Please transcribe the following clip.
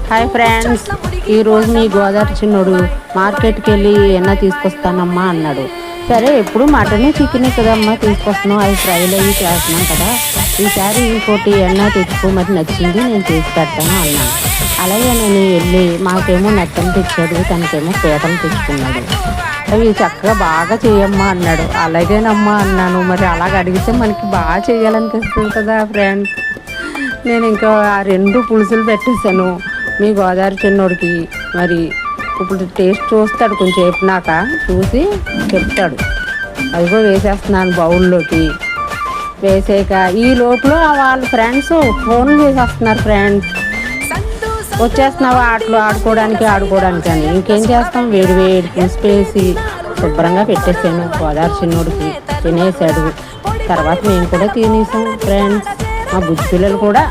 Hi friends, ఈరోజు మీ గోదావరి చిన్నోడు మార్కెట్కి వెళ్ళి ఏమన్నా తీసుకొస్తానమ్మా అన్నాడు. సరే, ఎప్పుడు మటన్ చికెన్ కదమ్మా తీసుకొస్తున్నాం, అవి ఫ్రైలు అవి చేస్తున్నాం కదా, ఈసారి ఇంకోటి ఏమన్నా తెచ్చుకోమని నచ్చింది, నేను చేసి పెడతాను అన్నాను. అలాగే నేను వెళ్ళి మాకేమో నచ్చని తెచ్చాడు, తనకేమో పీతలు తెచ్చుకున్నాడు. అవి చక్కగా బాగా చేయమ్మా అన్నాడు. అలాగేనమ్మా అన్నాను. మరి అలాగ అడిగితే మనకి బాగా చేయాలనిపిస్తుంది కదా ఫ్రెండ్స్. నేను ఇంకా ఆ 2 పులుసులు పెట్టేశాను మీ గోదావరి చిన్నోడికి. మరి ఇప్పుడు టేస్ట్ చూస్తాడు, కొంచెం చెప్పినాక చూసి చెప్తాడు. అదిగో వేసేస్తున్నాను బౌల్లోకి. వేసాక ఈ లోపల వాళ్ళ ఫ్రెండ్స్ ఫోన్లు చేసేస్తున్నారు. ఫ్రెండ్స్ వచ్చేస్తున్నావా ఆటలు ఆడుకోవడానికి అని. ఇంకేం చేస్తాం, వేడి వేడి పులుసు వేసి శుభ్రంగా పెట్టేసాను. గోదావరి చిన్నోడికి తినేసాడు. తర్వాత మేము కూడా తినేసాం ఫ్రెండ్స్. మా బుజ్జి పిల్లలు కూడా